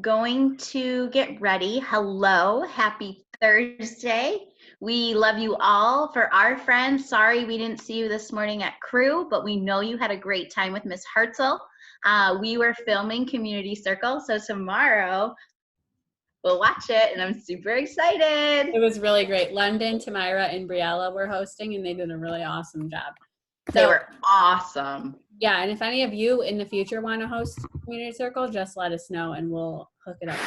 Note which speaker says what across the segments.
Speaker 1: going to get ready. Hello, happy Thursday. We love you all. For our friends, sorry we didn't see you this morning at Crew, but we know you had a great time with Miss Hartzell. We were filming Community Circle, so tomorrow we'll watch it, and I'm super excited.
Speaker 2: It was really great. London, Tamira, and Briella were hosting, and they did a really awesome job.
Speaker 1: They were awesome.
Speaker 2: Yeah, and if any of you in the future want to host Community Circle, just let us know, and we'll hook it up.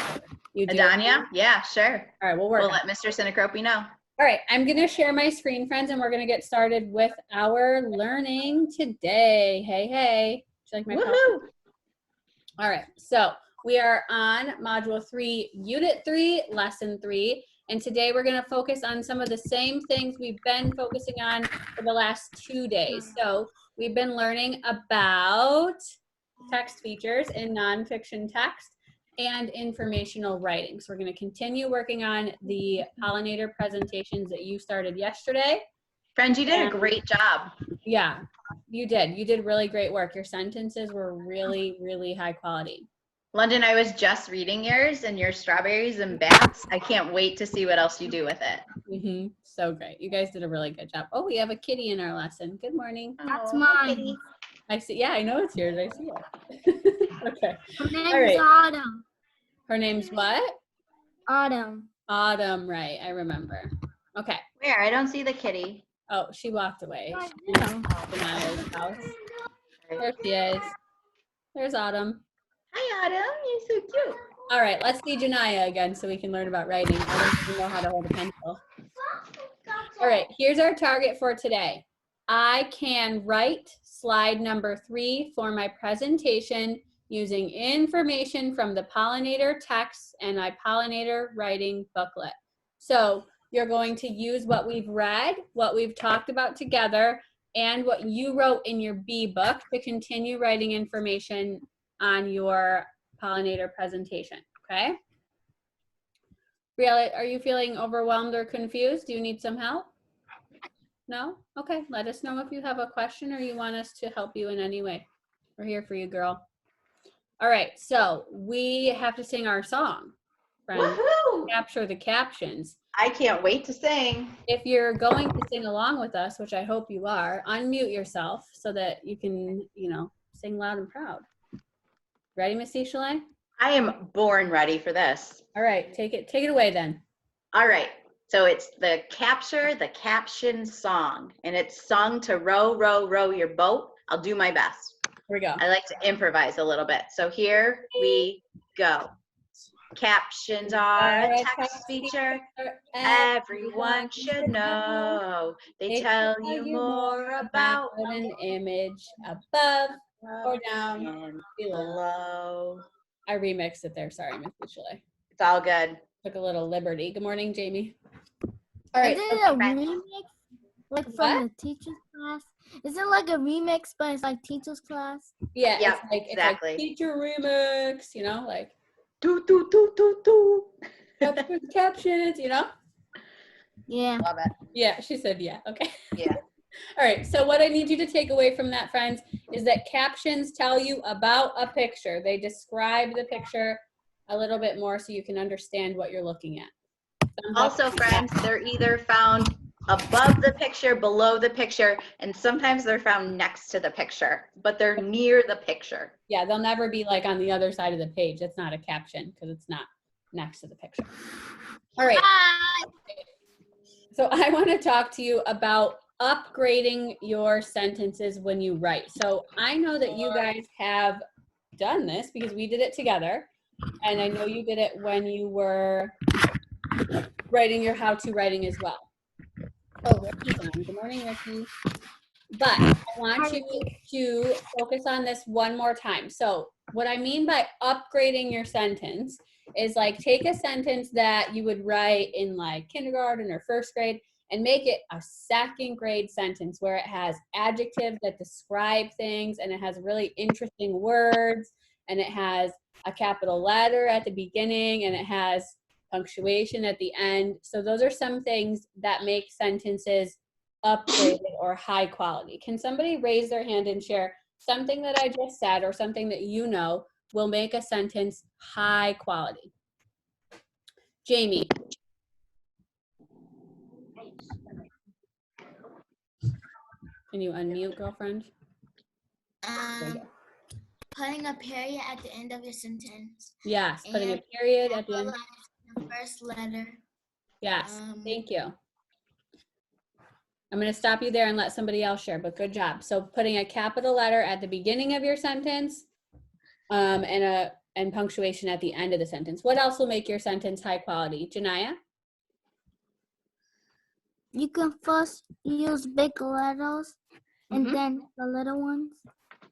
Speaker 2: You do?
Speaker 1: Adanya? Yeah, sure.
Speaker 2: All right, we'll
Speaker 1: let Mr. Sinacropi know.
Speaker 2: All right, I'm going to share my screen, friends, and we're going to get started with our learning today. Hey, hey. Do you like my
Speaker 1: Woohoo!
Speaker 2: All right, so we are on Module 3, Unit 3, Lesson 3, and today we're going to focus on some of the same things we've been focusing on for the last 2 days. So we've been learning about text features in nonfiction text and informational writing. So we're going to continue working on the pollinator presentations that you started yesterday.
Speaker 1: Friends, you did a great job.
Speaker 2: Yeah, you did. You did really great work. Your sentences were really, really high quality.
Speaker 1: London, I was just reading yours and your strawberries and bats. I can't wait to see what else you do with it.
Speaker 2: So great. You guys did a really good job. Oh, we have a kitty in our lesson. Good morning.
Speaker 3: That's mine.
Speaker 1: Kitty.
Speaker 2: I see. Yeah, I know it's yours. I see it. Okay.
Speaker 3: Her name's Autumn.
Speaker 2: Her name's what?
Speaker 3: Autumn.
Speaker 2: Autumn, right. I remember. Okay.
Speaker 1: Where? I don't see the kitty.
Speaker 2: Oh, she walked away. Denial's house. There she is. There's Autumn.
Speaker 1: Hi, Autumn. You're so cute.
Speaker 2: All right, let's see Janaya again so we can learn about writing. I don't even know how to hold a pencil. All right, here's our target for today. I can write slide number 3 for my presentation using information from the pollinator text and my pollinator writing booklet. So you're going to use what we've read, what we've talked about together, and what you wrote in your B book to continue writing information on your pollinator presentation, okay? Briella, are you feeling overwhelmed or confused? Do you need some help? No? Okay, let us know if you have a question or you want us to help you in any way. We're here for you, girl. All right, so we have to sing our song, friends.
Speaker 1: Woohoo!
Speaker 2: Capture the captions.
Speaker 1: I can't wait to sing.
Speaker 2: If you're going to sing along with us, which I hope you are, unmute yourself so that you can, sing loud and proud. Ready, Miss Ishalay?
Speaker 1: I am born ready for this.
Speaker 2: All right, take it away then.
Speaker 1: All right, so it's the Capture the Caption song, and it's sung to row, row, row your boat. I'll do my best.
Speaker 2: Here we go.
Speaker 1: I like to improvise a little bit. So here we go. Captions are a text feature everyone should know. They tell you more about
Speaker 2: an image above or down
Speaker 1: and below.
Speaker 2: I remixed it there. Sorry, Miss Ishalay.
Speaker 1: It's all good.
Speaker 2: Took a little liberty. Good morning, Jamie. All right.
Speaker 3: Is it a remix, like from the teacher's class? Is it like a remix, but it's like teacher's class?
Speaker 2: Yeah,
Speaker 1: yep,
Speaker 2: it's
Speaker 1: exactly.
Speaker 2: Like teacher remix, like
Speaker 1: do do do do do.
Speaker 2: Captions,
Speaker 3: Yeah.
Speaker 1: Love it.
Speaker 2: Yeah, she said yeah. Okay.
Speaker 1: Yeah.
Speaker 2: All right, so what I need you to take away from that, friends, is that captions tell you about a picture. They describe the picture a little bit more so you can understand what you're looking at.
Speaker 1: Also, friends, they're either found above the picture, below the picture, and sometimes they're found next to the picture, but they're near the picture.
Speaker 2: Yeah, they'll never be like on the other side of the page. That's not a caption because it's not next to the picture. All right.
Speaker 3: Bye.
Speaker 2: So I want to talk to you about upgrading your sentences when you write. So I know that you guys have done this because we did it together. And I know you did it when you were writing your how-to writing as well. Oh, Ricky's on. Good morning, Ricky. But I want you to focus on this one more time. So what I mean by upgrading your sentence is like take a sentence that you would write in like kindergarten or first grade and make it a second grade sentence where it has adjectives that describe things and it has really interesting words and it has a capital letter at the beginning and it has punctuation at the end. So those are some things that make sentences upgraded or high quality. Can somebody raise their hand and share something that I just said or something that you know will make a sentence high quality? Jamie. Can you unmute, girlfriend?
Speaker 3: Putting a period at the end of your sentence.
Speaker 2: Yes, putting a period at the end.
Speaker 3: The first letter.
Speaker 2: Yes, thank you. I'm going to stop you there and let somebody else share, but good job. So putting a capital letter at the beginning of your sentence and punctuation at the end of the sentence. What else will make your sentence high quality? Janaya?
Speaker 3: You can first use big letters and then the little ones.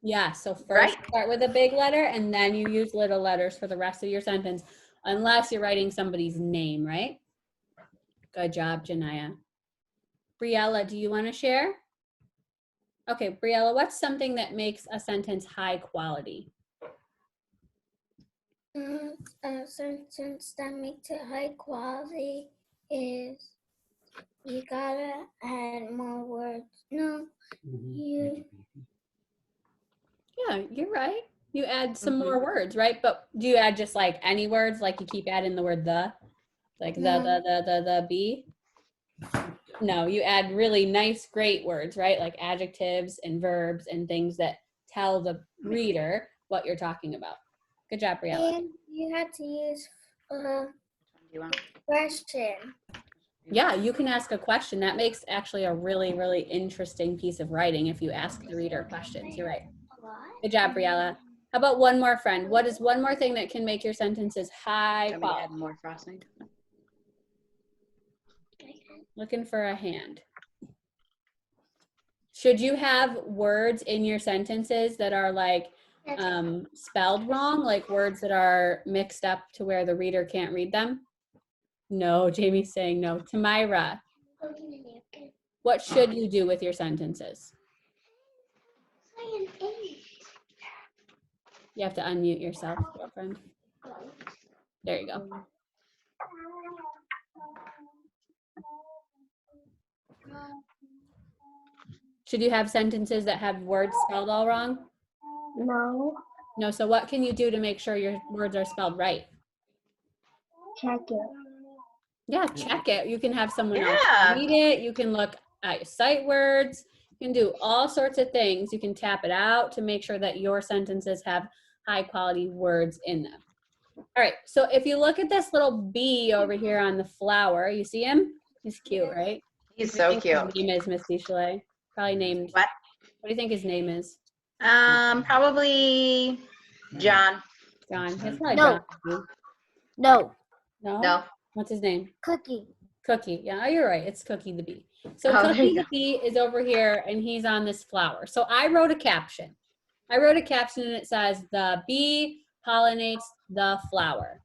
Speaker 2: Yeah, so first start with a big letter and then you use little letters for the rest of your sentence, unless you're writing somebody's name, right? Good job, Janaya. Briella, do you want to share? Okay, Briella, what's something that makes a sentence high quality?
Speaker 3: A sentence that makes it high quality is you gotta add more words. No, you.
Speaker 2: Yeah, you're right. You add some more words, right? But do you add just like any words, like you keep adding the word the? Like the be? No, you add really nice, great words, right? Like adjectives and verbs and things that tell the reader what you're talking about. Good job, Briella.
Speaker 3: And you have to use question.
Speaker 2: Yeah, you can ask a question. That makes actually a really, really interesting piece of writing if you ask the reader questions. You're right. Good job, Briella. How about one more, friend? What is one more thing that can make your sentences high quality?
Speaker 1: Add more frosting.
Speaker 2: Looking for a hand. Should you have words in your sentences that are like spelled wrong, like words that are mixed up to where the reader can't read them? No, Jamie's saying no. Tamira, what should you do with your sentences? You have to unmute yourself, girlfriend. There you go. Should you have sentences that have words spelled all wrong?
Speaker 3: No.
Speaker 2: No, so what can you do to make sure your words are spelled right?
Speaker 3: Check it.
Speaker 2: Yeah, check it. You can have someone else read it. You can look at your sight words. You can do all sorts of things. You can tap it out to make sure that your sentences have high quality words in them. All right, so if you look at this little bee over here on the flower, you see him? He's cute, right?
Speaker 1: He's so cute.
Speaker 2: His name is Miss Chalet. Probably named.
Speaker 1: What?
Speaker 2: What do you think his name is?
Speaker 1: Probably John.
Speaker 2: John. It's probably
Speaker 3: No.
Speaker 2: John.
Speaker 3: No.
Speaker 1: No.
Speaker 2: What's his name?
Speaker 3: Cookie.
Speaker 2: Cookie. Yeah, you're right. It's Cookie the bee. So
Speaker 1: Oh, there
Speaker 2: Cookie
Speaker 1: you
Speaker 2: the
Speaker 1: go.
Speaker 2: bee is over here and he's on this flower. So I wrote a caption. And it says, the bee pollinates the flower.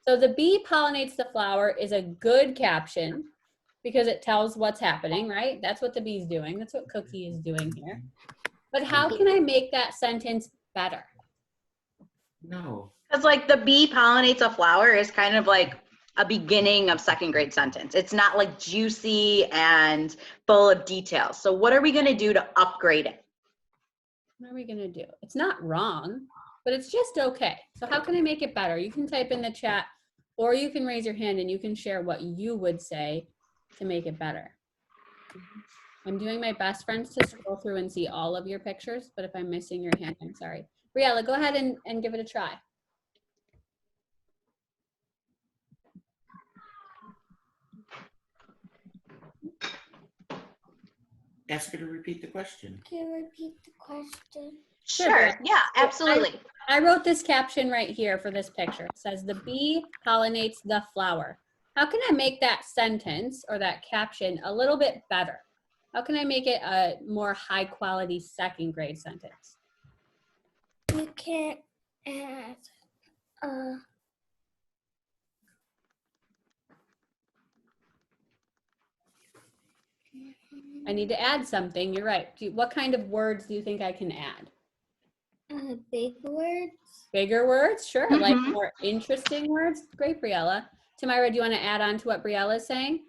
Speaker 2: So the bee pollinates the flower is a good caption because it tells what's happening, right? That's what the bee's doing. That's what Cookie is doing here. But how can I make that sentence better?
Speaker 4: No.
Speaker 1: Because like the bee pollinates a flower is kind of like a beginning of second grade sentence. It's not like juicy and full of details. So what are we going to do to upgrade it?
Speaker 2: What are we going to do? It's not wrong, but it's just okay. So how can I make it better? You can type in the chat or you can raise your hand and you can share what you would say to make it better. I'm doing my best, friends, to scroll through and see all of your pictures, but if I'm missing your hand, I'm sorry. Briella, go ahead and give it a try.
Speaker 4: Ask her to repeat the question.
Speaker 3: Can you repeat the question?
Speaker 1: Sure. Yeah, absolutely.
Speaker 2: I wrote this caption right here for this picture. It says, the bee pollinates the flower. How can I make that sentence or that caption a little bit better? How can I make it a more high quality second grade sentence?
Speaker 3: You can't add
Speaker 2: I need to add something. You're right. What kind of words do you think I can add?
Speaker 3: big words.
Speaker 2: Bigger words? Sure. Like more interesting words? Great, Briella. Tamira, do you want to add on to what Briella is saying?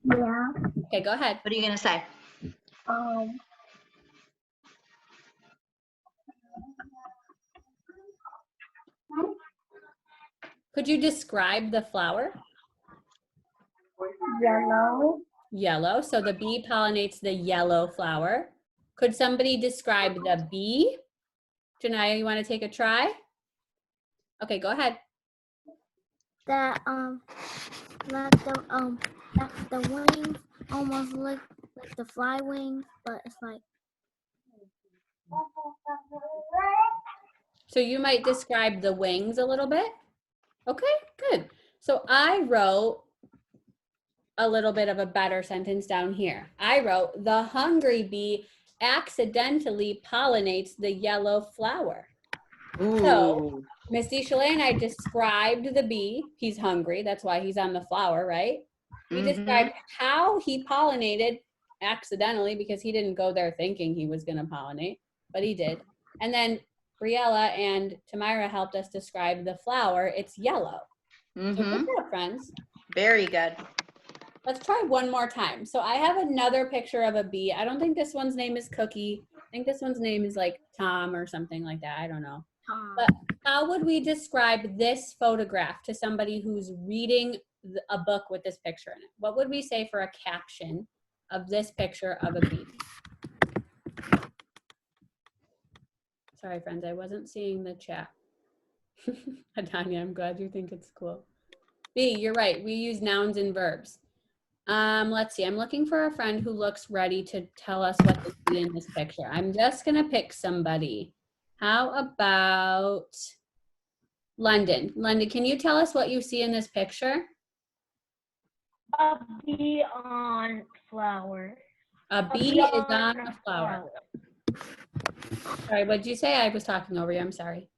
Speaker 3: Yeah.
Speaker 2: Okay, go ahead.
Speaker 1: What are you going to say?
Speaker 2: Could you describe the flower?
Speaker 3: Yellow.
Speaker 2: Yellow. So the bee pollinates the yellow flower. Could somebody describe the bee? Janaya, you want to take a try? Okay, go ahead.
Speaker 3: That the wings almost look like the fly wings, but it's like.
Speaker 2: So you might describe the wings a little bit. Okay, good. So I wrote a little bit of a better sentence down here. I wrote, the hungry bee accidentally pollinates the yellow flower.
Speaker 4: Ooh.
Speaker 2: So Miss DeChalais and I described the bee. He's hungry. That's why he's on the flower, right? We described how he pollinated accidentally because he didn't go there thinking he was going to pollinate, but he did. And then Briella and Tamira helped us describe the flower. It's yellow. So good job, friends.
Speaker 1: Very good.
Speaker 2: Let's try one more time. So I have another picture of a bee. I don't think this one's name is Cookie. I think this one's name is like Tom or something like that. I don't know. But how would we describe this photograph to somebody who's reading a book with this picture in it? What would we say for a caption of this picture of a bee? Sorry, friends, I wasn't seeing the chat. Adanya, I'm glad you think it's cool. B, you're right. We use nouns and verbs. Let's see. I'm looking for a friend who looks ready to tell us what to see in this picture. I'm just going to pick somebody. How about London? London, can you tell us what you see in this picture?
Speaker 3: A bee on flower.
Speaker 2: A bee is on a flower. Sorry, what did you say? I was talking over you. I'm sorry.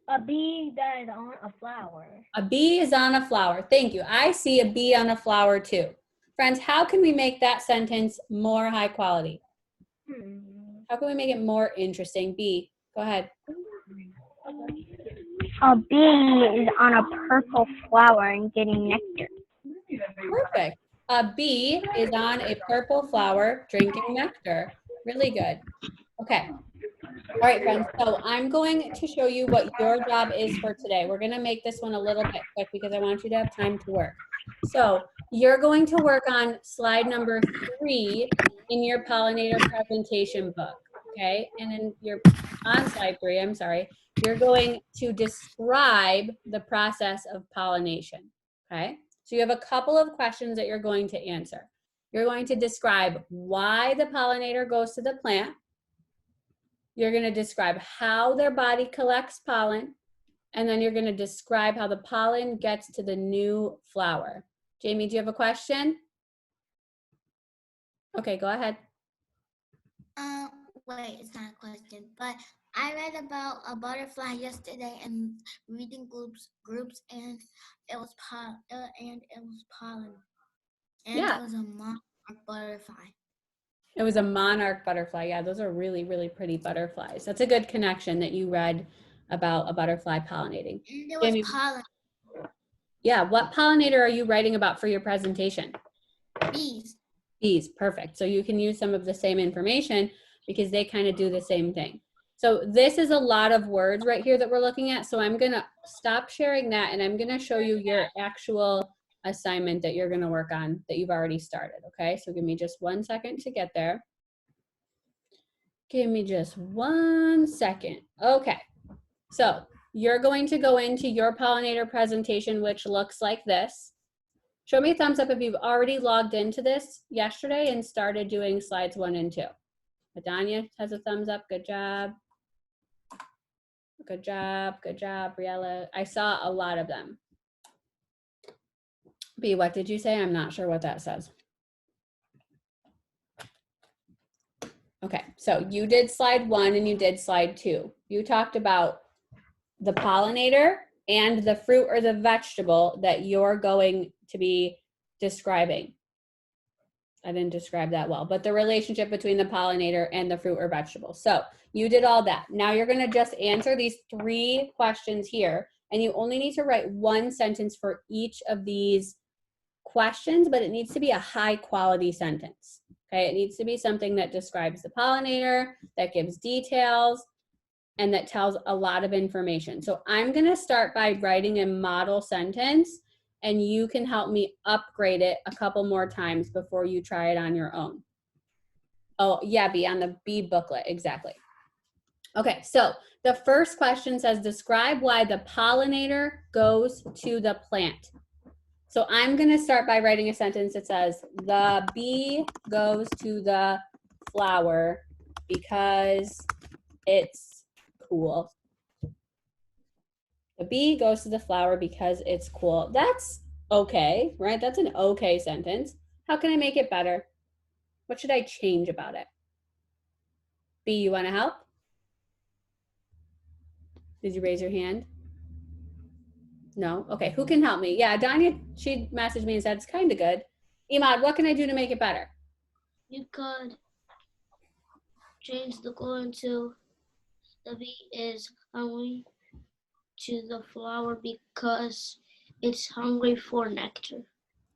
Speaker 3: A bee that is on a flower.
Speaker 2: A bee is on a flower. Thank you. I see a bee on a flower too. Friends, how can we make that sentence more high quality? How can we make it more interesting? B, go ahead.
Speaker 3: A bee is on a purple flower and getting nectar.
Speaker 2: Perfect. A bee is on a purple flower drinking nectar. Really good. Okay. All right, friends. So I'm going to show you what your job is for today. We're going to make this one a little bit quick because I want you to have time to work. So you're going to work on slide number 3 in your pollinator presentation book. Okay. And then you're on slide 3, I'm sorry. You're going to describe the process of pollination. Okay. So you have a couple of questions that you're going to answer. You're going to describe why the pollinator goes to the plant. You're going to describe how their body collects pollen, and then you're going to describe how the pollen gets to the new flower. Jamie, do you have a question? Okay, go ahead.
Speaker 3: Wait, it's not a question, but I read about a butterfly yesterday and reading groups, and it was pollen, and
Speaker 2: Yeah.
Speaker 3: it was a monarch butterfly.
Speaker 2: It was a monarch butterfly. Yeah, those are really, really pretty butterflies. That's a good connection that you read about a butterfly pollinating.
Speaker 3: And it was
Speaker 2: Jamie,
Speaker 3: pollen.
Speaker 2: Yeah, what pollinator are you writing about for your presentation?
Speaker 3: Bees.
Speaker 2: Bees, perfect. So you can use some of the same information because they kind of do the same thing. So this is a lot of words right here that we're looking at. So I'm going to stop sharing that and I'm going to show you your actual assignment that you're going to work on that you've already started. Okay, so give me just 1 second to get there. Give me just 1 second. Okay, so you're going to go into your pollinator presentation, which looks like this. Show me a thumbs up if you've already logged into this yesterday and started doing slides 1 and 2. Adanya has a thumbs up. Good job. Good job. Good job, Briella. I saw a lot of them. B, what did you say? I'm not sure what that says. Okay, so you did slide 1 and you did slide 2. You talked about the pollinator and the fruit or the vegetable that you're going to be describing. I didn't describe that well, but the relationship between the pollinator and the fruit or vegetable. So you did all that. Now you're going to just answer these 3 questions here, and you only need to write 1 sentence for each of these questions, but it needs to be a high quality sentence. Okay, it needs to be something that describes the pollinator, that gives details. and that tells a lot of information. So I'm gonna start by writing a model sentence, and you can help me upgrade it a couple more times before you try it on your own. Oh, yeah, be on the B booklet, exactly. Okay, so the first question says, describe why the pollinator goes to the plant. So I'm gonna start by writing a sentence that says, the bee goes to the flower because it's cool. The bee goes to the flower because it's cool. That's okay, right? That's an okay sentence. How can I make it better? What should I change about it? B, you wanna help? Did you raise your hand? No? Okay, who can help me? Yeah, Danya, she messaged me and said it's kind of good. Imad, what can I do to make it better?
Speaker 3: You could change the colon to the bee is hungry to the flower because it's hungry for nectar.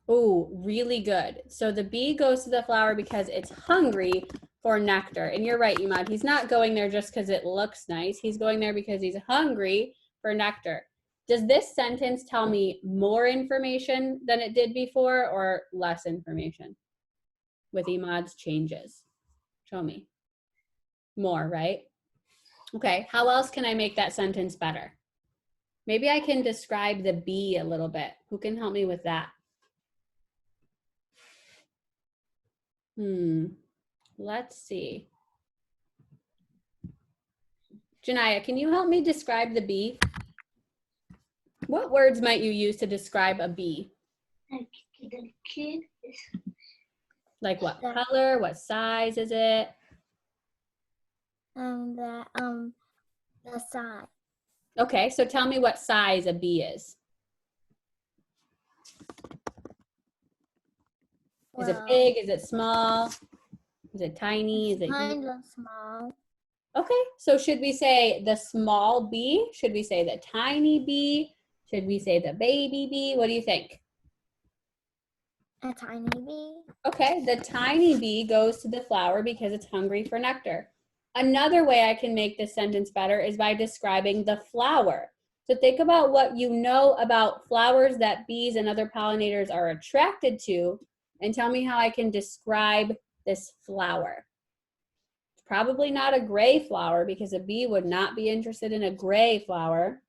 Speaker 2: Oh, really good. So the bee goes to the flower because it's hungry for nectar. And you're right, Imad. He's not going there just because it looks nice. He's going there because he's hungry for nectar. Does this sentence tell me more information than it did before or less information with Imad's changes? Show me. More, right? Okay, how else can I make that sentence better? Maybe I can describe the bee a little bit. Who can help me with that? Let's see. Janaya, can you help me describe the bee? What words might you use to describe a bee?
Speaker 3: Like the kid is
Speaker 2: Like what color, what size is it?
Speaker 3: the size.
Speaker 2: Okay, so tell me what size a bee is. Is it big? Is it small? Is it tiny? Is it
Speaker 3: kind of small?
Speaker 2: Okay, so should we say the small bee? Should we say the tiny bee? Should we say the baby bee? What do you think?
Speaker 3: A tiny bee.
Speaker 2: Okay, the tiny bee goes to the flower because it's hungry for nectar. Another way I can make this sentence better is by describing the flower. So think about what you know about flowers that bees and other pollinators are attracted to, and tell me how I can describe this flower. It's probably not a gray flower because a bee would not be interested in a gray flower.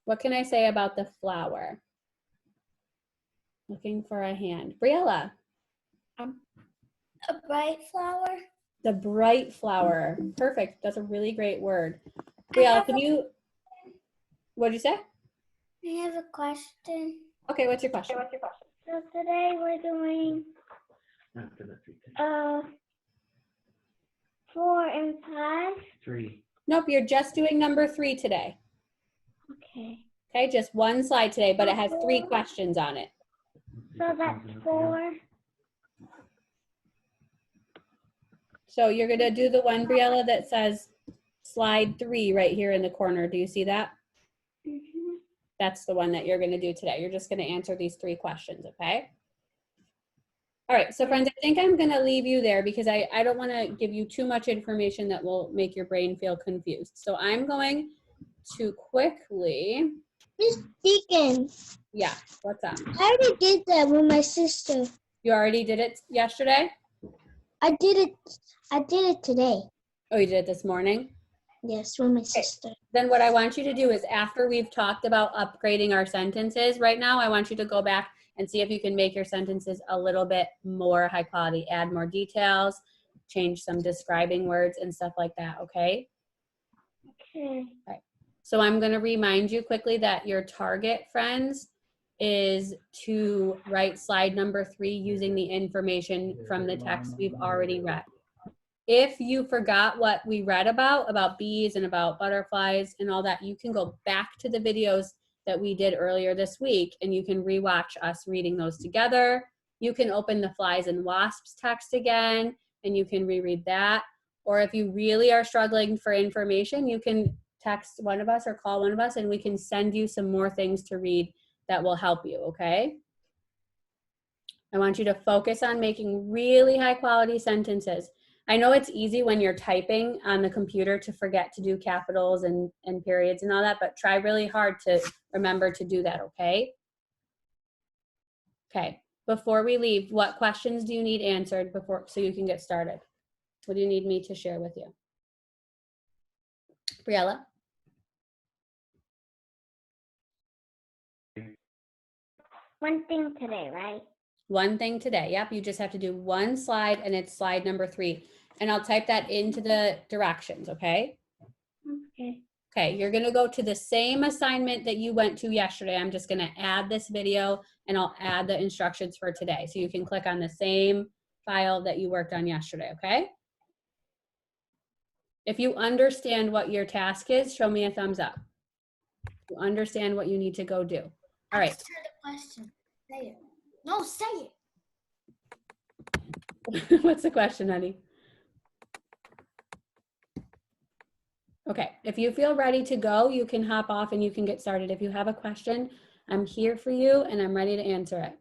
Speaker 2: What can I say about the flower? Looking for a hand. Briella.
Speaker 3: A bright flower.
Speaker 2: The bright flower. Perfect. That's a really great word. Briella, can you, what did you say?
Speaker 3: I have a question.
Speaker 2: Okay, what's your question?
Speaker 3: So today we're doing
Speaker 4: After the 3.
Speaker 3: 4 and 5.
Speaker 4: 3.
Speaker 2: Nope, you're just doing number 3 today.
Speaker 3: Okay.
Speaker 2: Okay, just one slide today, but it has 3 questions on it.
Speaker 3: So that's 4.
Speaker 2: So you're gonna do the one, Briella, that says slide 3 right here in the corner. Do you see that?
Speaker 3: Mm-hmm.
Speaker 2: That's the one that you're gonna do today. You're just gonna answer these 3 questions, okay? All right, so friends, I think I'm gonna leave you there because I don't wanna give you too much information that will make your brain feel confused. So I'm going to quickly,
Speaker 3: Miss Deacon,
Speaker 2: yeah, what's up?
Speaker 3: I already did that with my sister.
Speaker 2: You already did it yesterday?
Speaker 3: I did it today.
Speaker 2: Oh, you did it this morning?
Speaker 3: Yes, with my sister.
Speaker 2: Then what I want you to do is after we've talked about upgrading our sentences right now, I want you to go back and see if you can make your sentences a little bit more high quality, add more details, change some describing words and stuff like that, okay?
Speaker 3: Okay.
Speaker 2: Right. So I'm gonna remind you quickly that your target, friends, is to write slide number 3 using the information from the text we've already read. If you forgot what we read about bees and about butterflies and all that, you can go back to the videos that we did earlier this week and you can rewatch us reading those together. You can open the flies and wasps text again and you can reread that. Or if you really are struggling for information, you can text one of us or call one of us and we can send you some more things to read that will help you, okay? I want you to focus on making really high quality sentences. I know it's easy when you're typing on the computer to forget to do capitals and periods and all that, but try really hard to remember to do that, okay? Okay, before we leave, what questions do you need answered so you can get started? What do you need me to share with you? Briella?
Speaker 3: One thing today, right?
Speaker 2: One thing today. Yep, you just have to do one slide, and it's slide number 3. And I'll type that into the directions, okay?
Speaker 3: Okay.
Speaker 2: Okay, you're gonna go to the same assignment that you went to yesterday. I'm just gonna add this video and I'll add the instructions for today. So you can click on the same file that you worked on yesterday, okay? If you understand what your task is, show me a thumbs up. You understand what you need to go do. All right.
Speaker 3: Answer the question. Say it. No, say it.
Speaker 2: What's the question, honey? Okay, if you feel ready to go, you can hop off and you can get started. If you have a question, I'm here for you and I'm ready to answer it.